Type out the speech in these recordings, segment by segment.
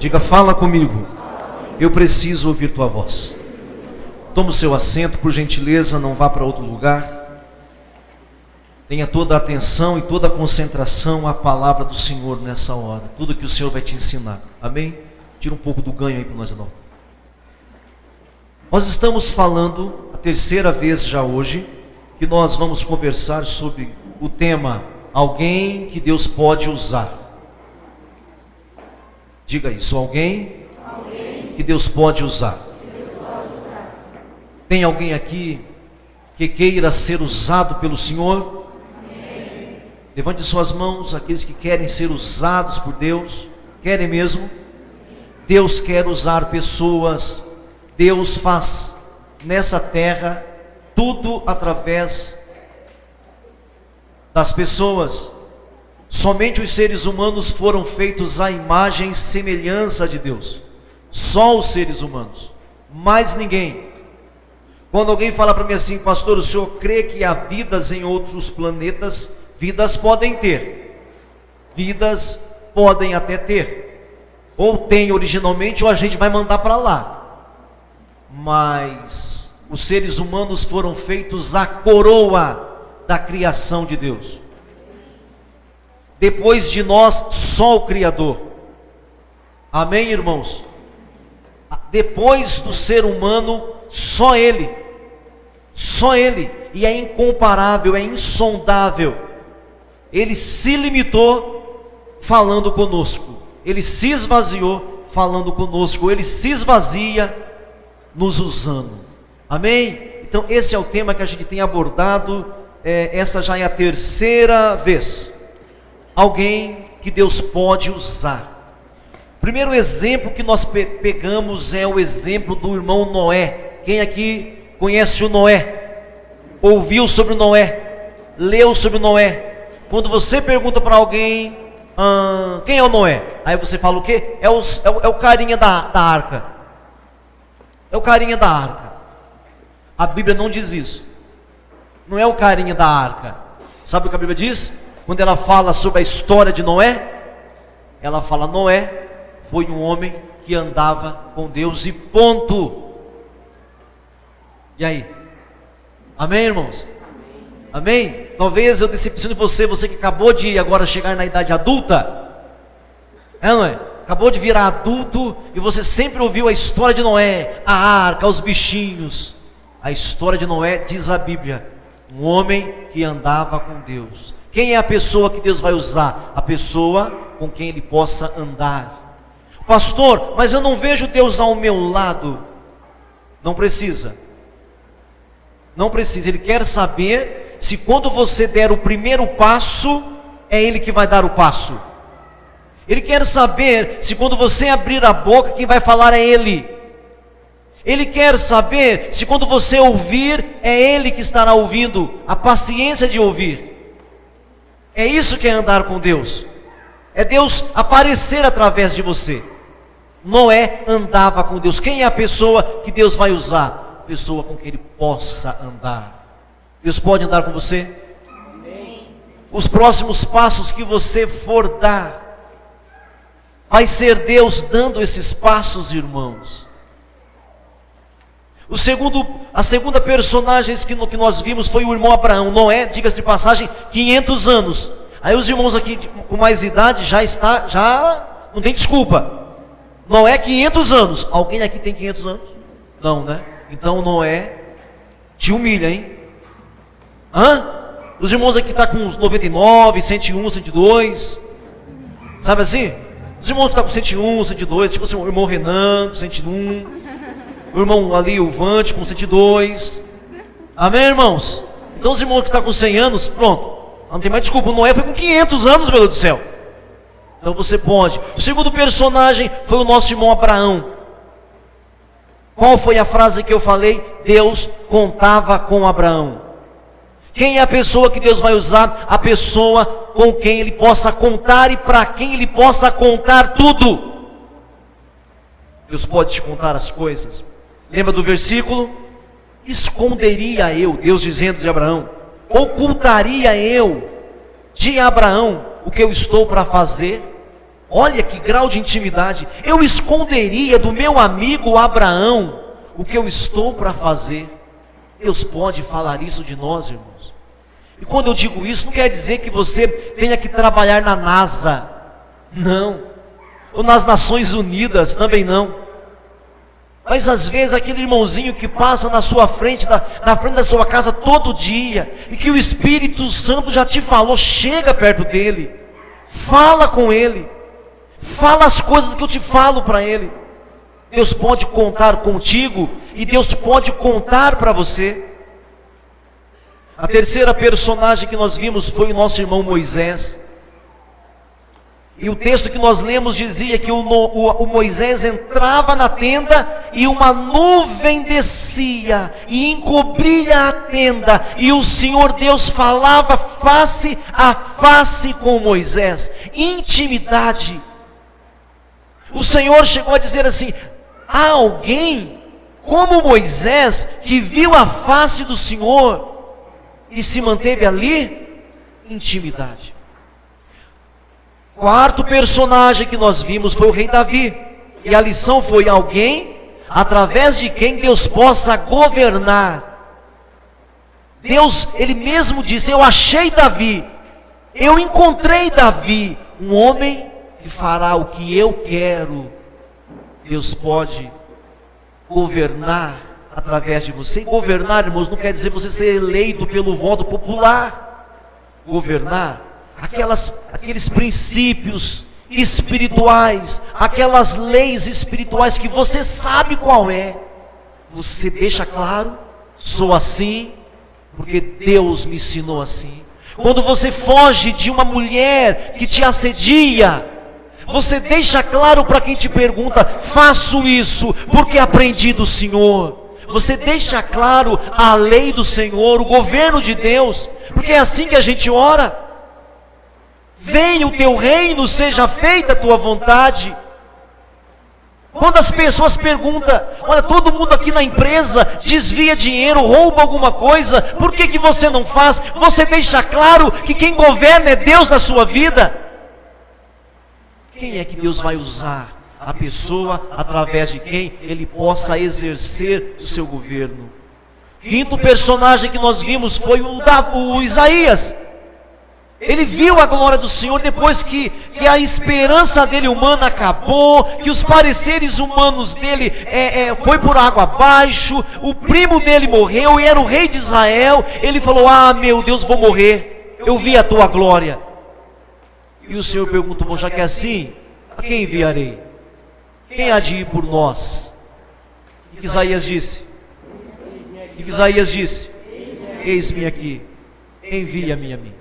Diga, fala comigo. Eu preciso ouvir tua voz. Toma o seu assento, por gentileza, não vá para outro lugar. Tenha toda a atenção e toda a concentração à palavra do Senhor nessa hora. Tudo que o Senhor vai te ensinar. Amém? Tira um pouco do ganho aí para nós não. Nós estamos falando, a terceira vez já hoje, que nós vamos conversar sobre o tema alguém que Deus pode usar. Diga isso, alguém que Deus pode usar. Tem alguém aqui que queira ser usado pelo Senhor? Levante suas mãos, aqueles que querem ser usados por Deus. Querem mesmo? Deus quer usar pessoas. Deus faz nessa terra tudo através das pessoas. Somente os seres humanos foram feitos à imagem e semelhança de Deus. Só os seres humanos, mais ninguém. Quando alguém fala para mim assim, pastor, o senhor crê que há vidas em outros planetas? Vidas podem ter, vidas podem até ter, ou tem originalmente, ou a gente vai mandar para lá. Mas os seres humanos foram feitos a coroa da criação de Deus. Depois de nós, só o Criador. Amém, irmãos? Depois do ser humano, só Ele. Só Ele. E é incomparável, é insondável. Ele se limitou falando conosco. Ele se esvaziou falando conosco. Ele se esvazia nos usando. Amém? Então esse é o tema que a gente tem abordado. Essa já é a terceira vez. Alguém que Deus pode usar. O primeiro exemplo que nós pegamos é o exemplo do irmão Noé. Quem aqui conhece o Noé? Ouviu sobre o Noé? Leu sobre o Noé? Quando você pergunta para alguém, quem é o Noé? Aí você fala o quê? É o carinha da arca. É o carinha da arca. A Bíblia não diz isso. Não é o carinha da arca. Sabe o que a Bíblia diz? Quando ela fala sobre a história de Noé, ela fala, Noé foi um homem que andava com Deus e ponto. E aí? Amém, irmãos? Amém? Talvez eu decepcione você que acabou de agora chegar na idade adulta. Não é? Acabou de virar adulto e você sempre ouviu a história de Noé, a arca, os bichinhos. A história de Noé, diz a Bíblia, um homem que andava com Deus. Quem é a pessoa que Deus vai usar? A pessoa com quem Ele possa andar. Pastor, mas eu não vejo Deus ao meu lado. Não precisa. Não precisa. Ele quer saber se quando você der o primeiro passo, é Ele que vai dar o passo. Ele quer saber se quando você abrir a boca, quem vai falar é Ele. Ele quer saber se quando você ouvir, é Ele que estará ouvindo. A paciência de ouvir. É isso que é andar com Deus. É Deus aparecer através de você. Noé andava com Deus. Quem é a pessoa que Deus vai usar? A pessoa com quem Ele possa andar. Deus pode andar com você? Amém. Os próximos passos que você for dar, vai ser Deus dando esses passos, irmãos. A segunda personagem que nós vimos foi o irmão Abraão. Noé, diga-se de passagem, 500 anos. Aí os irmãos aqui com mais idade já não tem desculpa. Noé, 500 anos. Alguém aqui tem 500 anos? Não, né? Então Noé te humilha, hein? Os irmãos aqui estão com uns 99, 101, 102. Sabe assim? Os irmãos que estão com 101, 102. Tipo assim, o irmão Renan, 101. O irmão ali, o Vante, com 102. Amém, irmãos? Então os irmãos que estão com 100 anos, pronto. Não tem mais desculpa. O Noé foi com 500 anos, meu Deus do céu. Então você pode. O segundo personagem foi o nosso irmão Abraão. Qual foi a frase que eu falei? Deus contava com Abraão. Quem é a pessoa que Deus vai usar? A pessoa com quem Ele possa contar e para quem Ele possa contar tudo. Deus pode te contar as coisas. Lembra do versículo? Esconderia eu, Deus dizendo de Abraão, ocultaria eu de Abraão o que eu estou para fazer? Olha que grau de intimidade. Eu esconderia do meu amigo Abraão o que eu estou para fazer. Deus pode falar isso de nós, irmãos. E quando eu digo isso, não quer dizer que você tenha que trabalhar na NASA. Não. Ou nas Nações Unidas, também não. Mas às vezes aquele irmãozinho que passa na sua frente, na frente da sua casa todo dia, e que o Espírito Santo já te falou, chega perto dele, fala com ele, fala as coisas que eu te falo para ele. Deus pode contar contigo e Deus pode contar para você. A terceira personagem que nós vimos foi o nosso irmão Moisés. E o texto que nós lemos dizia que o Moisés entrava na tenda e uma nuvem descia e encobria a tenda, e o Senhor Deus falava face a face com Moisés. Intimidade. O Senhor chegou a dizer assim: há alguém como Moisés que viu a face do Senhor e se manteve ali? Intimidade. Quarto personagem que nós vimos foi o rei Davi. E a lição foi alguém através de quem Deus possa governar. Deus, Ele mesmo disse: eu achei Davi, eu encontrei Davi, um homem que fará o que eu quero. Deus pode governar através de você. E governar, irmãos, não quer dizer você ser eleito pelo voto popular. Governar, aqueles princípios espirituais, aquelas leis espirituais que você sabe qual é, você deixa claro: sou assim, porque Deus me ensinou assim. Quando você foge de uma mulher que te assedia, você deixa claro para quem te pergunta: faço isso porque aprendi do Senhor. Você deixa claro a lei do Senhor, o governo de Deus, porque é assim que a gente ora. Venha o teu reino, seja feita a tua vontade. Quando as pessoas perguntam: olha, todo mundo aqui na empresa desvia dinheiro, rouba alguma coisa, por que você não faz? Você deixa claro que quem governa é Deus na sua vida. Quem é que Deus vai usar? A pessoa através de quem Ele possa exercer o seu governo. Quinto personagem que nós vimos foi o Isaías. Ele viu a glória do Senhor depois que a esperança dele humana acabou, que os pareceres humanos dele foi por água abaixo, o primo dele morreu e era o rei de Israel. Ele falou: ah, meu Deus, vou morrer, eu vi a tua glória. E o Senhor perguntou: bom, já que é assim, a quem enviarei? Quem há de ir por nós? O que Isaías disse? O que Isaías disse? Eis-me aqui, envia-me a mim.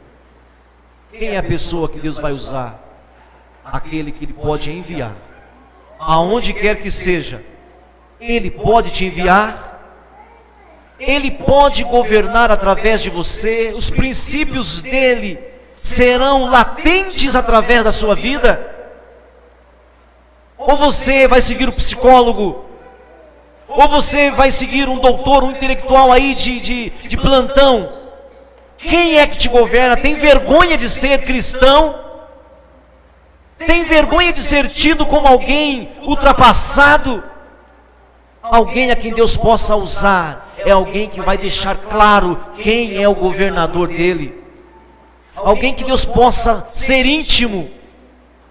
Quem é a pessoa que Deus vai usar? Aquele que Ele pode enviar. Aonde quer que seja, Ele pode te enviar. Ele pode governar através de você. Os princípios dEle serão latentes através da sua vida. Ou você vai seguir o psicólogo, ou você vai seguir um doutor, um intelectual aí de plantão. Quem é que te governa? Tem vergonha de ser cristão? Tem vergonha de ser tido como alguém ultrapassado? Alguém a quem Deus possa usar é alguém que vai deixar claro quem é o governador dele. Alguém que Deus possa ser íntimo.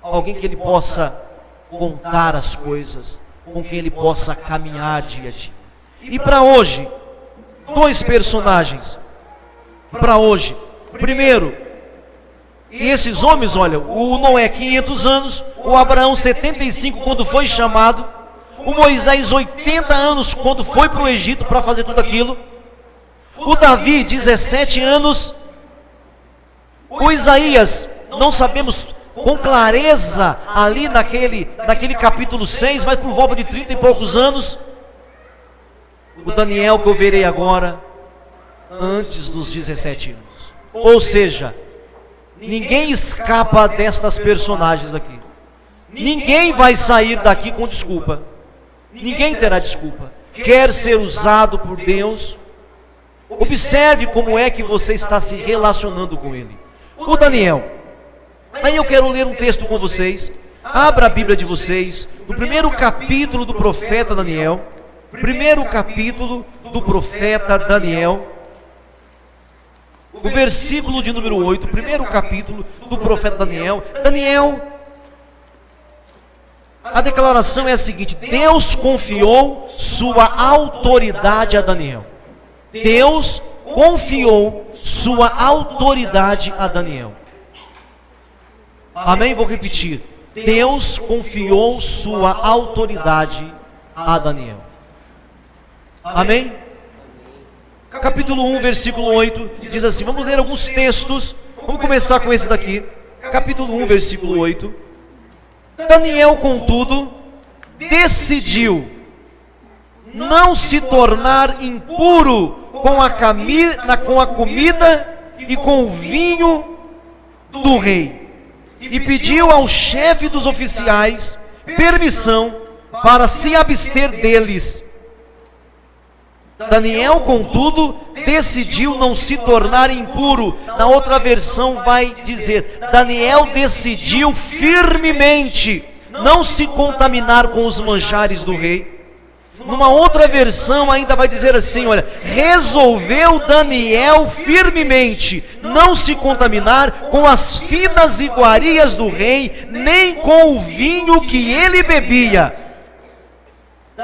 Alguém que Ele possa contar as coisas, com quem Ele possa caminhar dia a dia. E para hoje, dois personagens. Para hoje, primeiro, esses homens, olha, o Noé 500 anos, o Abraão 75 quando foi chamado, o Moisés 80 anos quando foi para o Egito para fazer tudo aquilo, o Davi 17 anos, o Isaías, não sabemos com clareza ali naquele capítulo 6, mas por volta de 30 e poucos anos, o Daniel que eu verei agora, antes dos 17 anos. Ou seja, ninguém escapa destas personagens aqui. Ninguém vai sair daqui com desculpa. Ninguém terá desculpa. Quer ser usado por Deus? Observe como é que você está se relacionando com Ele. O Daniel. Aí eu quero ler um texto com vocês. Abra a Bíblia de vocês no primeiro capítulo do profeta Daniel. Primeiro capítulo do profeta Daniel. O versículo de número 8. Primeiro capítulo do profeta Daniel. Daniel, a declaração é a seguinte: Deus confiou sua autoridade a Daniel. Deus confiou sua autoridade a Daniel. Amém? Vou repetir. Deus confiou sua autoridade a Daniel. Amém? Capítulo 1, versículo 8, diz assim, vamos ler alguns textos. Vamos começar com esse daqui. Capítulo 1, versículo 8. Daniel, contudo, decidiu não se tornar impuro com a comida e com o vinho do rei, e pediu ao chefe dos oficiais permissão para se abster deles. Daniel, contudo, decidiu não se tornar impuro. Na outra versão vai dizer, Daniel decidiu firmemente não se contaminar com os manjares do rei. Numa outra versão ainda vai dizer assim, olha, resolveu Daniel firmemente não se contaminar com as finas iguarias do rei, nem com o vinho que ele bebia.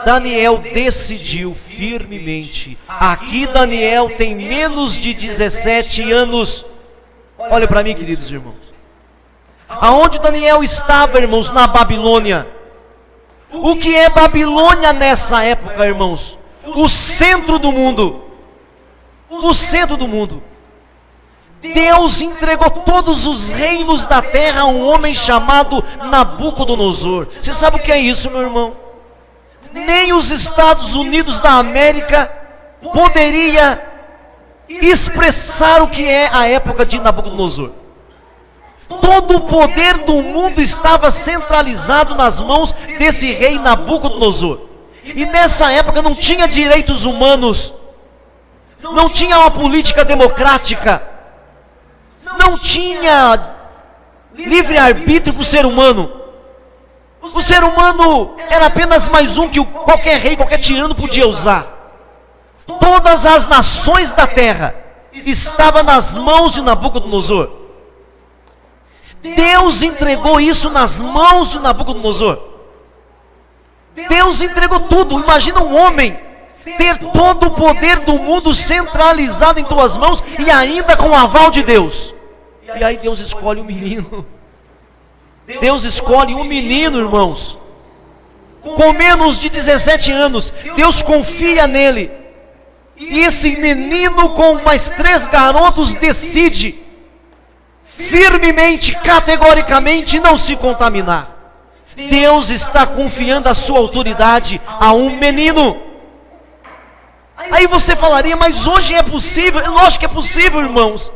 Daniel decidiu firmemente. Aqui Daniel tem menos de 17 anos. Olha para mim, queridos irmãos. Aonde Daniel estava, irmãos? Na Babilônia. O que é Babilônia nessa época, irmãos? O centro do mundo. O centro do mundo. Deus entregou todos os reinos da terra a um homem chamado Nabucodonosor. Você sabe o que é isso, meu irmão? Nem os Estados Unidos da América poderia expressar o que é a época de Nabucodonosor. Todo o poder do mundo estava centralizado nas mãos desse rei Nabucodonosor. E nessa época não tinha direitos humanos, não tinha uma política democrática, não tinha livre-arbítrio para o ser humano. O ser humano era apenas mais um que qualquer rei, qualquer tirano podia usar. Todas as nações da terra estavam nas mãos de Nabucodonosor. Deus entregou isso nas mãos de Nabucodonosor. Deus entregou tudo. Imagina um homem ter todo o poder do mundo centralizado em tuas mãos e ainda com o aval de Deus. E aí Deus escolhe um menino. Deus escolhe um menino, irmãos, com menos de 17 anos. Deus confia nele. E esse menino com mais 3 garotos decide firmemente, categoricamente, não se contaminar. Deus está confiando a sua autoridade a um menino. Aí você falaria, mas hoje é possível? Lógico que é possível, irmãos.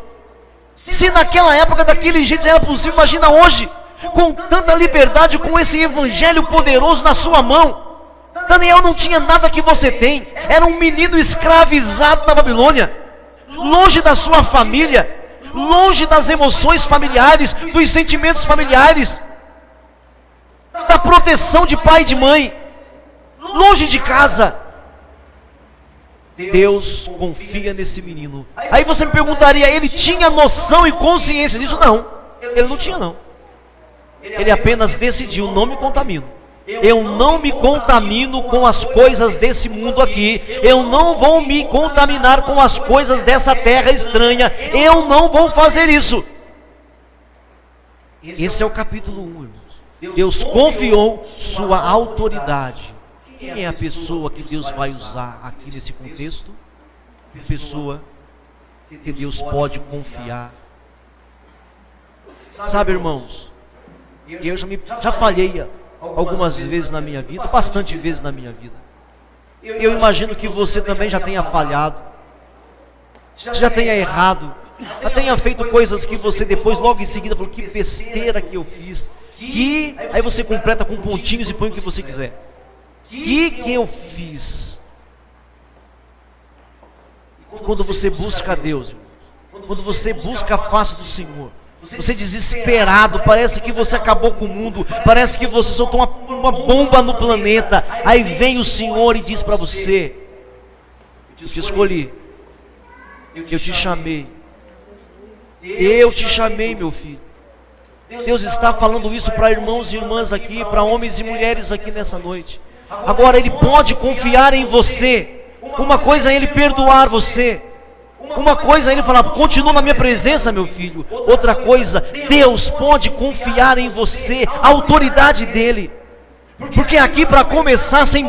Se naquela época daquele jeito já era possível, imagina hoje, com tanta liberdade, com esse evangelho poderoso na sua mão. Daniel não tinha nada que você tem. Era um menino escravizado na Babilônia, longe da sua família, longe das emoções familiares, dos sentimentos familiares, da proteção de pai e de mãe, longe de casa. Deus confia nesse menino. Aí você me perguntaria, ele tinha noção e consciência disso? Não, ele não tinha não. Ele apenas decidiu, não me contamino. Eu não me contamino com as coisas desse mundo aqui. Eu não vou me contaminar com as coisas dessa terra estranha. Eu não vou fazer isso. Esse é o capítulo 1, irmãos. Deus confiou sua autoridade. Quem é a pessoa que Deus vai usar aqui nesse contexto? A pessoa que Deus pode confiar. Sabe, irmãos, eu já falhei algumas vezes na minha vida, bastante vezes na minha vida. Eu imagino que você também já tenha falhado, já tenha errado, já tenha feito coisas que você depois, logo em seguida, falou, que besteira que eu fiz. Aí você completa com pontinhos e põe o que você quiser. Que eu fiz? Quando você busca a Deus, quando você busca a face do Senhor, Você desesperado, parece que você acabou com o mundo, parece que você soltou uma bomba no planeta. Aí vem o Senhor e diz para você: eu te escolhi, eu te chamei, eu te chamei, meu filho. Deus está falando isso para irmãos e irmãs aqui, para homens e mulheres aqui nessa noite. Agora Ele pode confiar em você. Uma coisa é Ele perdoar você, uma coisa é Ele falar: continua na minha presença, meu filho. Outra coisa, Deus pode confiar em você, a autoridade dEle. Porque aqui, para começar, sem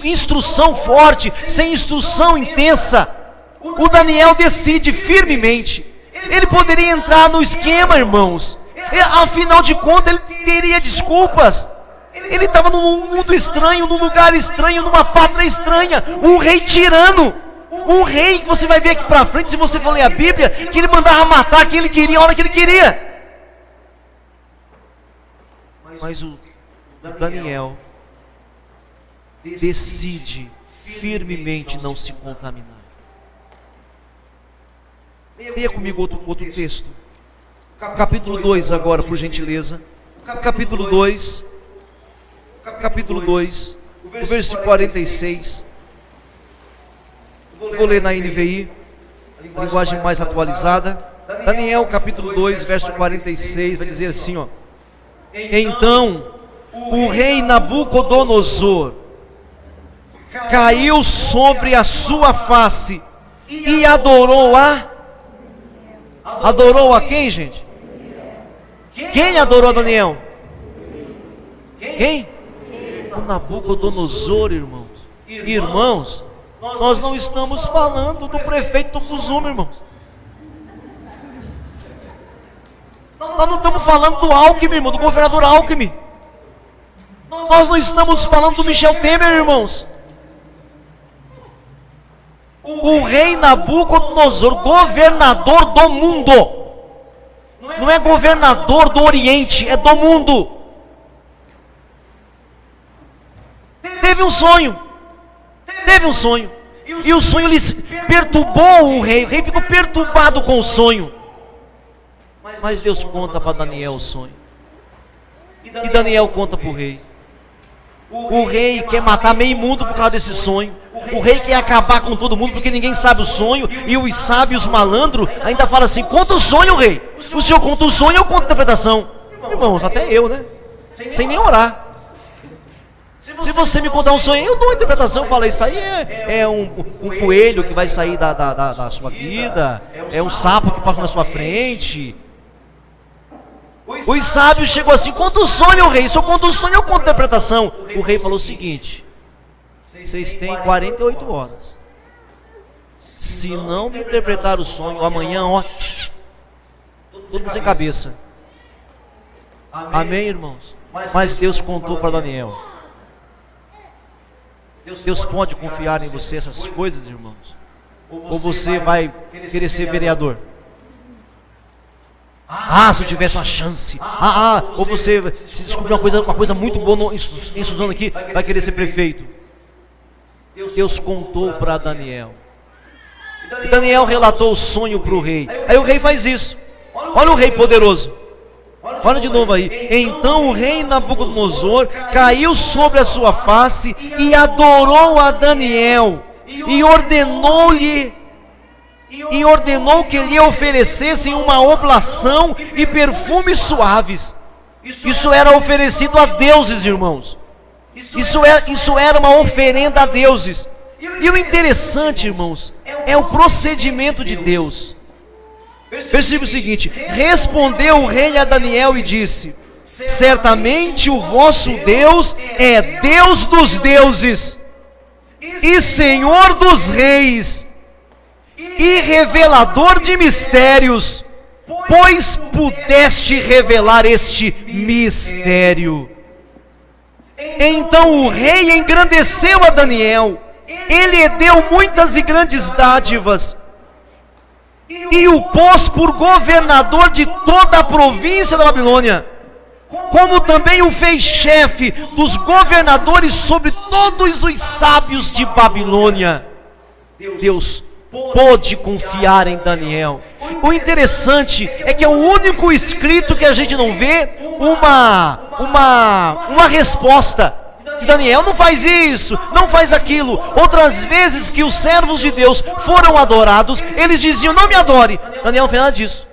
instrução forte, sem instrução intensa, o Daniel decide firmemente. Ele poderia entrar no esquema, irmãos. Afinal de contas, ele teria desculpas. Ele estava num mundo estranho, num lugar estranho, numa pátria estranha. Um rei tirano. Um rei que você vai ver aqui para frente, se você for ler a Bíblia, que ele mandava matar quem ele queria, a hora que ele queria. Mas o Daniel decide firmemente não se contaminar. Leia comigo outro texto. Capítulo 2 agora, por gentileza. Capítulo 2, o versículo 46. Vou ler na NVI, linguagem mais atualizada. Daniel capítulo 2, verso 46, vai dizer assim, ó: então o rei Nabucodonosor caiu sobre a sua face e adorou a quem, gente? Quem adorou a Daniel? Quem? O Nabucodonosor, irmãos. Irmãos, nós não estamos falando do prefeito Tocuzuma, irmãos. Nós não estamos falando do Alckmin, irmão, do governador Alckmin. Nós não estamos falando do Michel Temer, irmãos. O rei Nabucodonosor, governador do mundo. Não é governador do Oriente, é do mundo. Teve um sonho. E o sonho lhe perturbou o rei. O rei ficou perturbado com o sonho. Mas Deus conta para Daniel o sonho. E Daniel conta para o rei. O rei quer matar meio mundo por causa desse sonho. O rei quer acabar com todo mundo porque ninguém sabe o sonho. E os sábios malandros ainda falam assim: conta o sonho, rei. O senhor conta o sonho, eu conto a interpretação. Irmãos, até eu, né? Sem nem orar. Se você me contar um sonho, eu dou uma interpretação. Eu falo: isso aí é um coelho que vai sair da sua vida. É um sapo que passa na sua frente. Os sábios chegou assim: conta o sonho, rei. Se eu conto o sonho, eu conto a interpretação. O rei falou o seguinte: vocês têm 48 horas. Se não me interpretar o sonho, amanhã, ó, todo mundo sem cabeça. Amém, irmãos? Mas Deus contou para Daniel. Deus pode confiar em você essas coisas, irmãos? Ou você vai querer ser vereador? Se eu tivesse uma chance. Ou você se descobrir uma coisa muito boa em Suzano aqui, vai querer ser prefeito. Deus contou para Daniel. E Daniel relatou o sonho para o rei. Aí o rei faz isso. Olha o rei poderoso. Olha de novo aí. Então o rei Nabucodonosor caiu sobre a sua face e adorou a Daniel. E ordenou que lhe oferecessem uma oblação e perfumes suaves. Isso era oferecido a deuses, irmãos. Isso era uma oferenda a deuses. E o interessante, irmãos, é o procedimento de Deus. Versículo seguinte: respondeu o rei a Daniel e disse: certamente o vosso Deus é Deus dos deuses e Senhor dos reis e revelador de mistérios, pois pudeste revelar este mistério. Então o rei engrandeceu a Daniel, ele lhe deu muitas e grandes dádivas, e o pôs por governador de toda a província da Babilônia, como também o fez chefe dos governadores sobre todos os sábios de Babilônia. Deus pôde confiar em Daniel. O interessante é que é o único escrito que a gente não vê uma resposta. Daniel não faz isso, não faz aquilo. Outras vezes que os servos de Deus foram adorados, eles diziam: não me adore. Daniel não fez nada disso.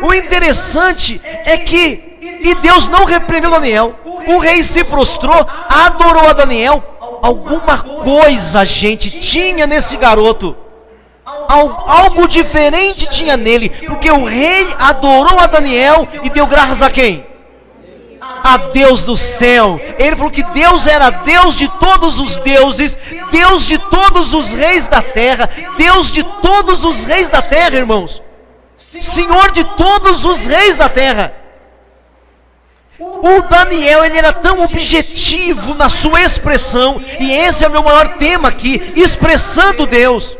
O interessante é que Deus não repreendeu Daniel. O rei se prostrou, adorou a Daniel. Alguma coisa, gente, tinha nesse garoto. Algo diferente tinha nele, porque o rei adorou a Daniel e deu graças a quem? A Deus do céu. Ele falou que Deus era Deus de todos os deuses, Deus de todos os reis da terra, Deus de todos os reis da terra, irmãos. Senhor de todos os reis da terra. O Daniel, ele era tão objetivo na sua expressão, e esse é o meu maior tema aqui, expressando Deus,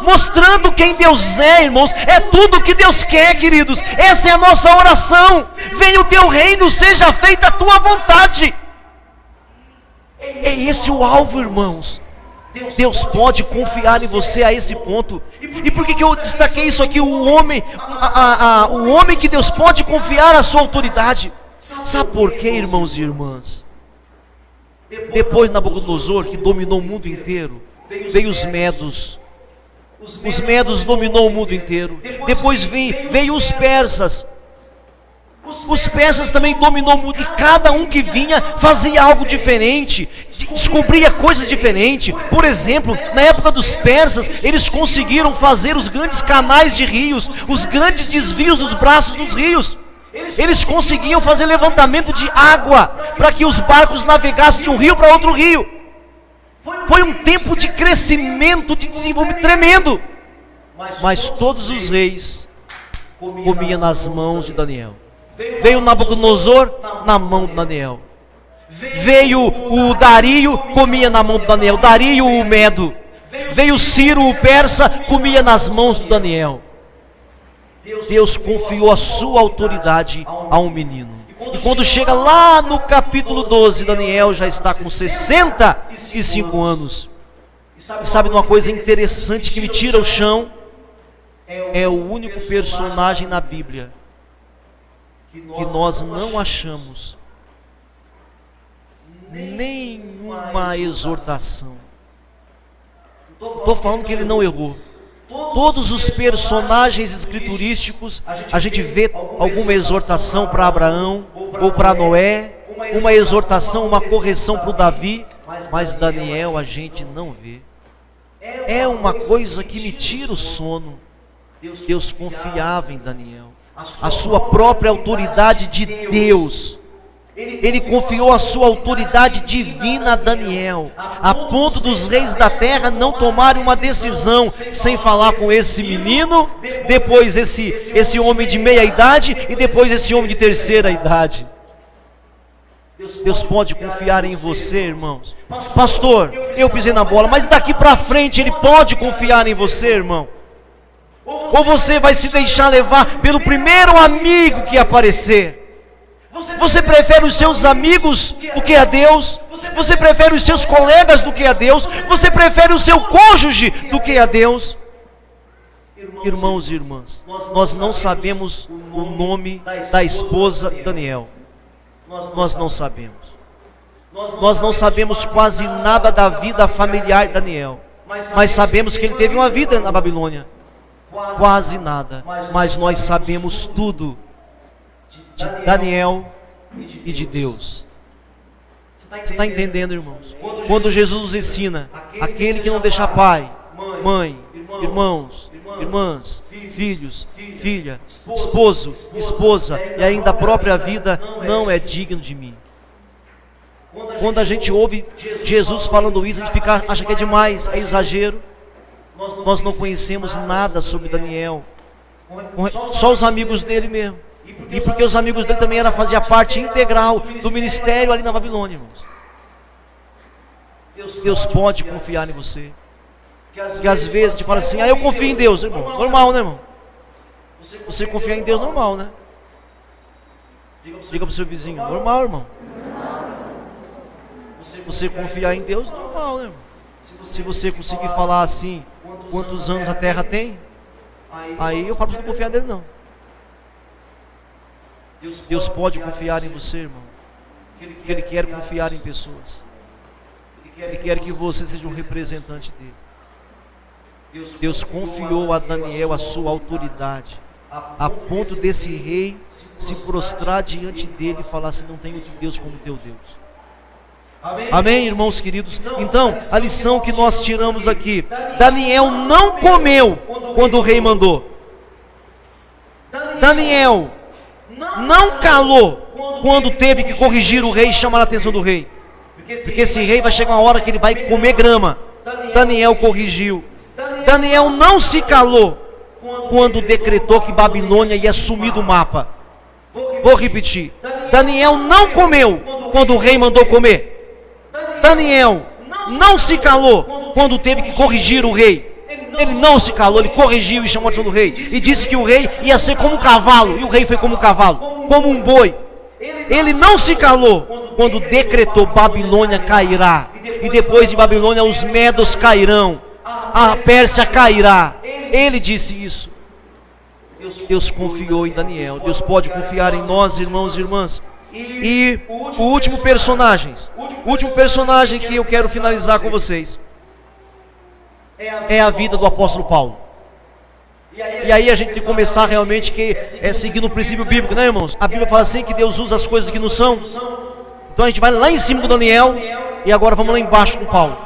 mostrando quem Deus é, irmãos. É tudo que Deus quer, queridos. Essa é a nossa oração: venha o teu reino, seja feita a tua vontade. É esse o alvo, irmãos. Deus pode confiar em você a esse ponto. E por que eu destaquei isso aqui? O homem que Deus pode confiar a sua autoridade. Sabe por quê, irmãos e irmãs? Depois de Nabucodonosor, que dominou o mundo inteiro, veio os medos. Os medos dominou o mundo inteiro. Depois veio os persas. Os persas também dominou o mundo, e cada um que vinha fazia algo diferente, descobria coisas diferentes. Por exemplo, na época dos persas, eles conseguiram fazer os grandes canais de rios, os grandes desvios dos braços dos rios. Eles conseguiam fazer levantamento de água para que os barcos navegassem de um rio para outro rio. Foi um tempo de crescimento, de desenvolvimento tremendo. Mas todos os reis comiam nas mãos de Daniel. Veio Nabucodonosor na mão de Daniel. Veio o Dario, comia na mão de Daniel. Dario o Medo. Veio Ciro o Persa, comia nas mãos de Daniel. Deus confiou a sua autoridade a um menino. E quando chega lá no capítulo 12, Daniel já está com 65 anos. E sabe de uma coisa interessante que me tira o chão? É o único personagem na Bíblia que nós não achamos nenhuma exortação. Estou falando que ele não errou. Todos os personagens escriturísticos, a gente vê alguma exortação para Abraão ou para Noé, uma exortação, uma correção para o Davi, mas Daniel a gente não vê. É uma coisa que me tira o sono. Deus confiava em Daniel, a sua própria autoridade de Deus. Ele confiou a sua autoridade divina a Daniel, a ponto dos reis da terra não tomarem uma decisão sem falar com esse menino, depois esse homem de meia idade e depois esse homem de terceira idade. Deus pode confiar em você, irmãos. Pastor, eu pisei na bola, mas daqui para frente Ele pode confiar em você, irmão. Ou você vai se deixar levar pelo primeiro amigo que aparecer? Você prefere os seus amigos do que a Deus? Você prefere os seus colegas do que a Deus? Você prefere o seu cônjuge do que a Deus? Irmãos e irmãs, nós não sabemos o nome da esposa de Daniel. Nós não sabemos. Nós não sabemos quase nada da vida familiar de Daniel. Mas sabemos que ele teve uma vida na Babilônia. Quase nada. Mas nós sabemos tudo de Daniel e de Deus. Você está entendendo, irmãos? Quando Jesus nos ensina, aquele que não deixa pai, mãe, irmãos, irmãs, filhos, filha, esposo, esposa e ainda a própria vida, não é digno de mim. Quando a gente ouve Jesus falando isso, a gente acha que é demais, é exagero. Nós não conhecemos nada sobre Daniel, só os amigos dele mesmo. E porque os amigos dele também fazia parte integral do ministério ali na Babilônia, irmãos. Deus pode confiar em você. Porque às vezes a gente fala assim: eu confio em Deus, irmão. Normal, né, irmão? Você confiar em Deus, normal, né? Diga para o seu vizinho: normal, irmão. Você confiar em Deus, normal, né, irmão? Se você conseguir falar assim, quantos anos a terra tem, aí eu falo para você não confiar nele não. Deus pode confiar em você, irmão. Ele quer confiar em pessoas. Ele quer que você seja um representante dele. Deus confiou a Daniel a sua autoridade, a ponto desse rei se prostrar diante dele e falar assim: não tenho Deus como teu Deus. Amém, irmãos queridos? Então, a lição que nós tiramos aqui: Daniel não comeu quando o rei mandou. Daniel não calou quando teve que corrigir o rei e chamar a atenção do rei. Porque esse rei vai chegar uma hora que ele vai comer grama. Daniel corrigiu. Daniel não se calou quando decretou que Babilônia ia sumir do mapa. Vou repetir: Daniel não comeu quando o rei mandou comer. Daniel não se calou quando teve que corrigir o rei. Ele não se calou, ele corrigiu e chamou a atenção do rei. E disse que o rei ia ser como um cavalo. E o rei foi como um cavalo, como um boi. Ele não se calou quando decretou: Babilônia cairá. E depois de Babilônia os medos cairão. A Pérsia cairá. Ele disse isso. Deus confiou em Daniel. Deus pode confiar em nós, irmãos e irmãs. E o último personagem que eu quero finalizar com vocês é a vida do apóstolo Paulo. E aí a gente tem que começar realmente seguindo o princípio bíblico, né, irmãos? A Bíblia fala assim que Deus usa as coisas que não são. Então a gente vai lá em cima com Daniel e agora vamos lá embaixo com Paulo.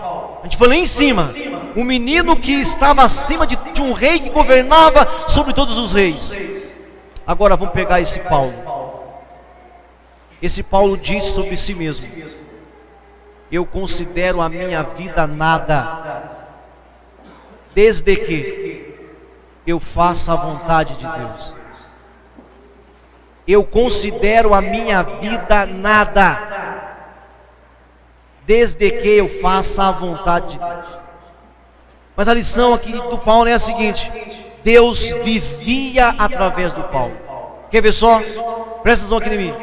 A gente foi lá em cima, um menino que estava acima de um rei que governava sobre todos os reis. Agora vamos pegar esse Paulo. Esse Paulo disse sobre si mesmo: eu considero a minha vida nada, desde que eu faça a vontade de Deus. Eu considero a minha vida nada, desde que eu faça a vontade de Deus. Mas a lição aqui do Paulo é a seguinte: Deus vivia através do Paulo. Quer ver só? Presta atenção aqui em mim.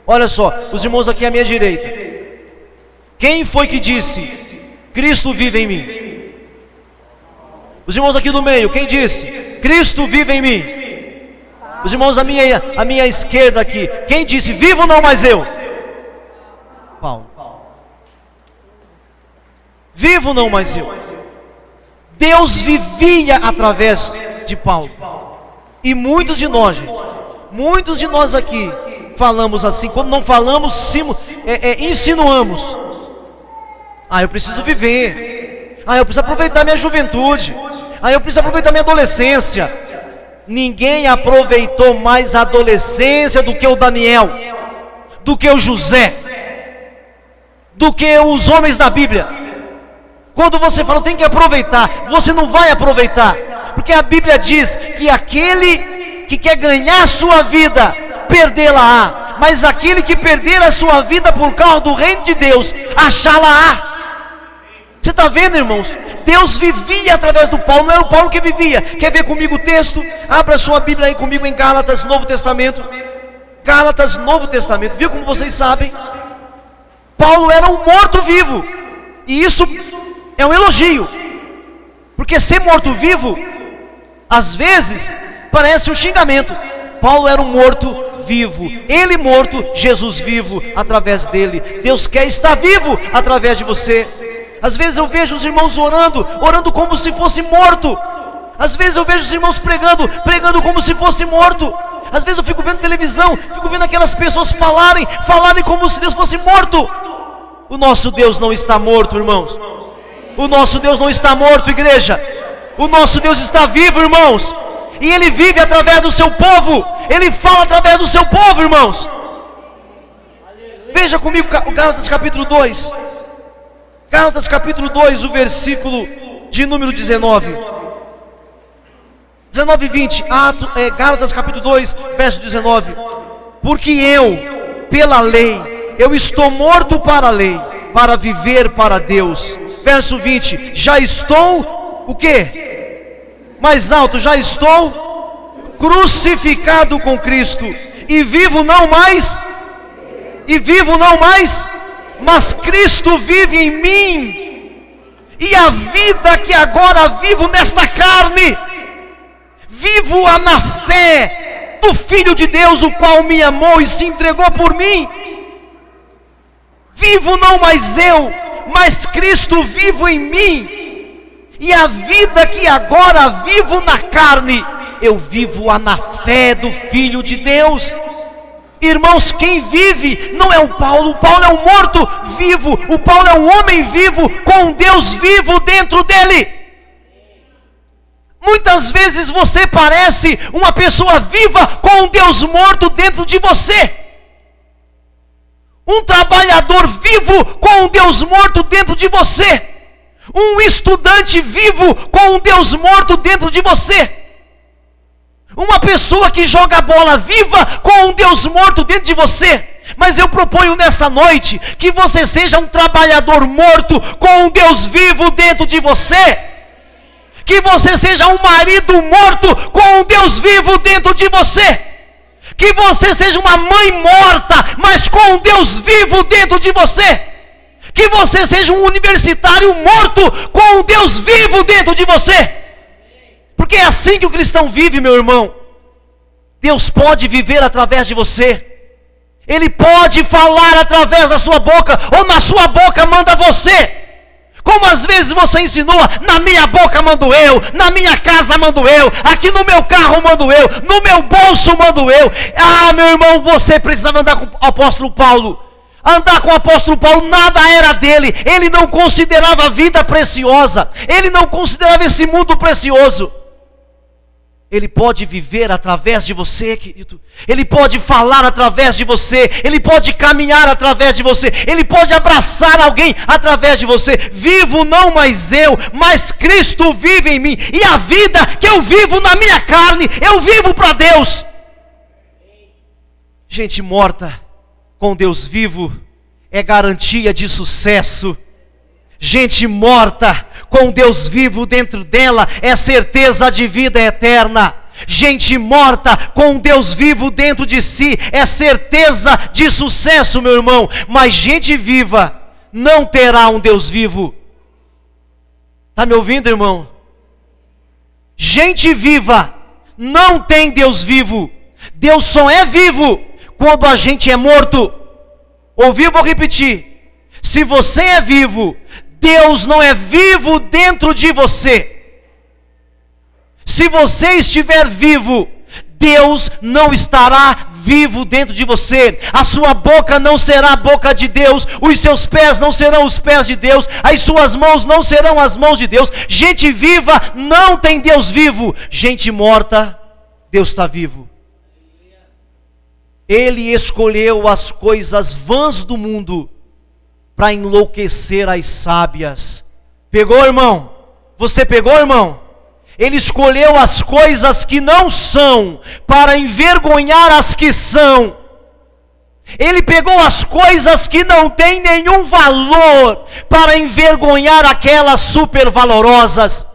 Olha só, os irmãos aqui à minha direita. Quem foi que disse: Cristo vive em mim? Os irmãos aqui do meio, quem disse: Cristo vive em mim? Os irmãos à minha esquerda aqui, quem disse: vivo não mais eu? Paulo. Vivo não mais eu. Deus vivia através de Paulo. E muitos de nós aqui falamos assim. Quando não falamos, insinuamos: eu preciso viver. Eu preciso aproveitar minha juventude. Eu preciso aproveitar minha adolescência. Ninguém aproveitou mais a adolescência do que o Daniel, do que o José, do que os homens da Bíblia. Quando você fala tem que aproveitar, você não vai aproveitar, porque a Bíblia diz que aquele que quer ganhar a sua vida, perdê-la-á, mas aquele que perder a sua vida por causa do reino de Deus, achá-la-á. Você está vendo, irmãos? Deus vivia através do Paulo, não era o Paulo que vivia. Quer ver comigo o texto? Abra sua Bíblia aí comigo em Gálatas, Novo Testamento. Gálatas, Novo Testamento. Viu como vocês sabem? Paulo era um morto-vivo. E isso é um elogio. Porque ser morto-vivo, às vezes, parece um xingamento. Paulo era um morto-vivo. Ele morto, Jesus vivo através dele. Deus quer estar vivo através de você. Às vezes eu vejo os irmãos orando como se fosse morto. Às vezes eu vejo os irmãos pregando como se fosse morto. Às vezes eu fico vendo televisão, fico vendo aquelas pessoas falarem como se Deus fosse morto. O nosso Deus não está morto, irmãos. O nosso Deus não está morto, igreja. O nosso Deus está vivo, irmãos. E Ele vive através do seu povo. Ele fala através do seu povo, irmãos. Veja comigo o Gálatas capítulo 2. Gálatas capítulo 2, o versículo de número 19. 19 e 20. Gálatas capítulo 2, verso 19. Porque eu, pela lei, eu estou morto para a lei, para viver para Deus. Verso 20. Já estou, o quê? Mais alto, já estou crucificado com Cristo. E vivo não mais, mas Cristo vive em mim. E a vida que agora vivo nesta carne, vivo-a na fé do Filho de Deus, o qual me amou e se entregou por mim. Vivo não mais eu, mas Cristo vivo em mim. E a vida que agora vivo na carne, eu vivo-a na fé do Filho de Deus. Irmãos, quem vive não é o Paulo é um morto vivo, o Paulo é um homem vivo, com Deus vivo dentro dele. Muitas vezes você parece uma pessoa viva com Deus morto dentro de você. Um trabalhador vivo com Deus morto dentro de você. Um estudante vivo com Deus morto dentro de você. Uma pessoa que joga bola viva com um Deus morto dentro de você. Mas eu proponho nessa noite que você seja um trabalhador morto com um Deus vivo dentro de você. Que você seja um marido morto com um Deus vivo dentro de você. Que você seja uma mãe morta, mas com um Deus vivo dentro de você. Que você seja um universitário morto com um Deus vivo dentro de você. Porque é assim que o cristão vive, meu irmão. Deus pode viver através de você. Ele pode falar através da sua boca, ou na sua boca manda você. Como às vezes você insinua, na minha boca mando eu, na minha casa mando eu, aqui no meu carro mando eu, no meu bolso mando eu. Ah, meu irmão, você precisava andar com o apóstolo Paulo. Andar com o apóstolo Paulo, nada era dele. Ele não considerava a vida preciosa. Ele não considerava esse mundo precioso. Ele pode viver através de você, querido. Ele pode falar através de você. Ele pode caminhar através de você. Ele pode abraçar alguém através de você. Vivo não mais eu, mas Cristo vive em mim. E a vida que eu vivo na minha carne, eu vivo para Deus. Gente morta com Deus vivo é garantia de sucesso. Gente morta com Deus vivo dentro dela é certeza de vida eterna. Gente morta com Deus vivo dentro de si é certeza de sucesso, meu irmão. Mas gente viva não terá um Deus vivo. Está me ouvindo, irmão? Gente viva não tem Deus vivo. Deus só é vivo quando a gente é morto. Ouviu? Vou repetir. Se você é vivo, Deus não é vivo dentro de você. Se você estiver vivo, Deus não estará vivo dentro de você. A sua boca não será a boca de Deus. Os seus pés não serão os pés de Deus. As suas mãos não serão as mãos de Deus. Gente viva não tem Deus vivo. Gente morta, Deus está vivo. Ele escolheu as coisas vãs do mundo para enlouquecer as sábias. Pegou, irmão? Você pegou, irmão? Ele escolheu as coisas que não são para envergonhar as que são. Ele pegou as coisas que não têm nenhum valor para envergonhar aquelas supervalorosas.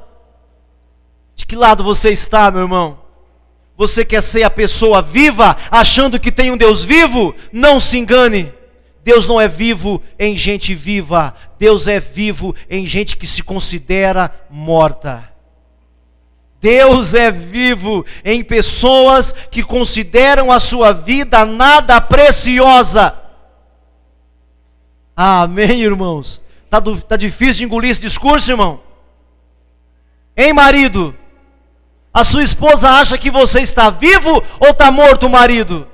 De que lado você está, meu irmão? Você quer ser a pessoa viva, achando que tem um Deus vivo? Não se engane. Deus não é vivo em gente viva. Deus é vivo em gente que se considera morta. Deus é vivo em pessoas que consideram a sua vida nada preciosa. Amém, irmãos? Tá difícil de engolir esse discurso, irmão? Hein, marido? A sua esposa acha que você está vivo ou está morto, marido?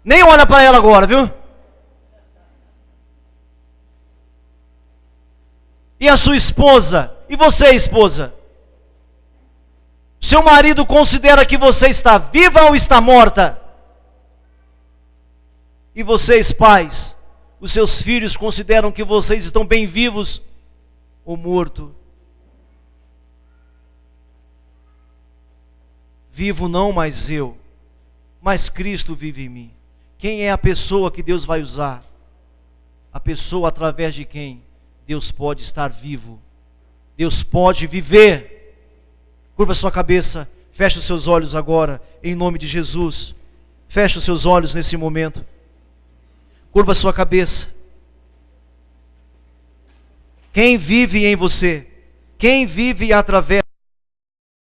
Nem olha para ela agora, viu? E a sua esposa? E você, esposa? Seu marido considera que você está viva ou está morta? E vocês, pais? Os seus filhos consideram que vocês estão bem vivos ou mortos? Vivo não mais eu, mas Cristo vive em mim. Quem é a pessoa que Deus vai usar? A pessoa através de quem Deus pode estar vivo. Deus pode viver. Curva sua cabeça, feche os seus olhos agora, em nome de Jesus. Feche os seus olhos nesse momento. Curva sua cabeça. Quem vive em você? Quem vive através